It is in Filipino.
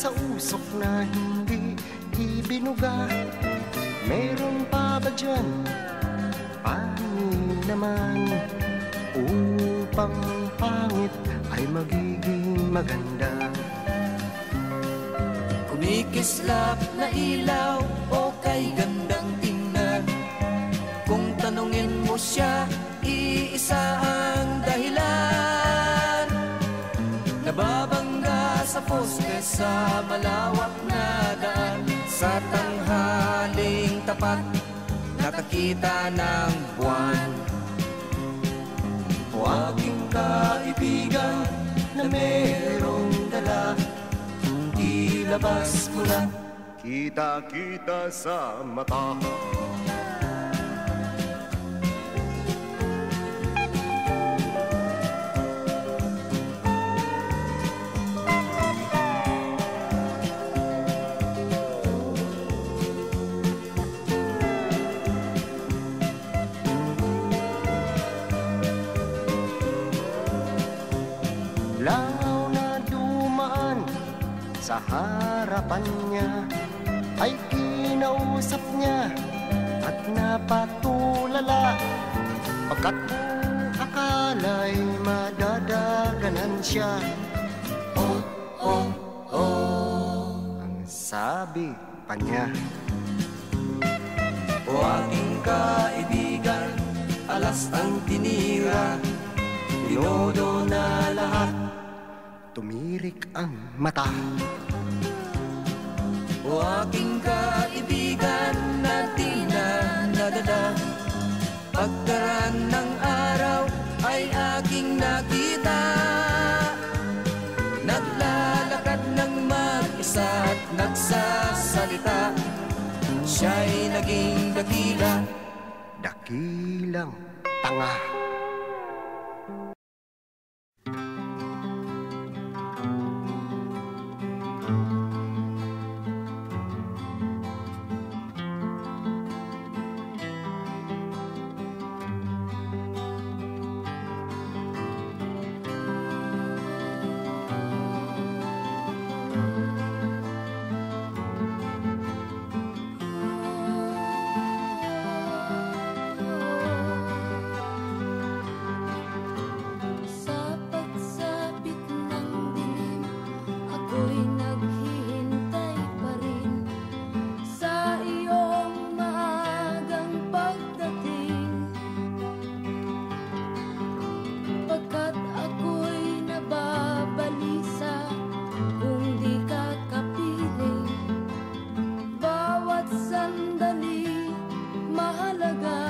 sa usok na hindi ibinuga. Meron pa ba dyan panin naman upang pangit ay magiging maganda? Kumikislap na ilaw o kay gandang tingnan. Kung tanungin mo siya, iisa ang dahilan. Nababangga sa poste sa malawak na daan. Sa tanghaling tapat, nakakita ng buwan. O aking kaibigan na merong dala, ilabas mo na. Kita-kita sa mata. Langaw na dumaan sa harapan niya ay kinausap niya at napatulala. Pagkat akala'y madadaganan siya. Oh, oh, oh, ang sabi pa niya. O aking kaibigan, alas ang tinira, tinodo na lahat. Tumirik ang mata. O aking kaibigan na di na nadala, pagkaraan ng araw ay aking nakita. Naglalakad ng mag-isa at nagsasalita. Siya'y naging dakila, Dakilang tanga. Sandali mahalaga.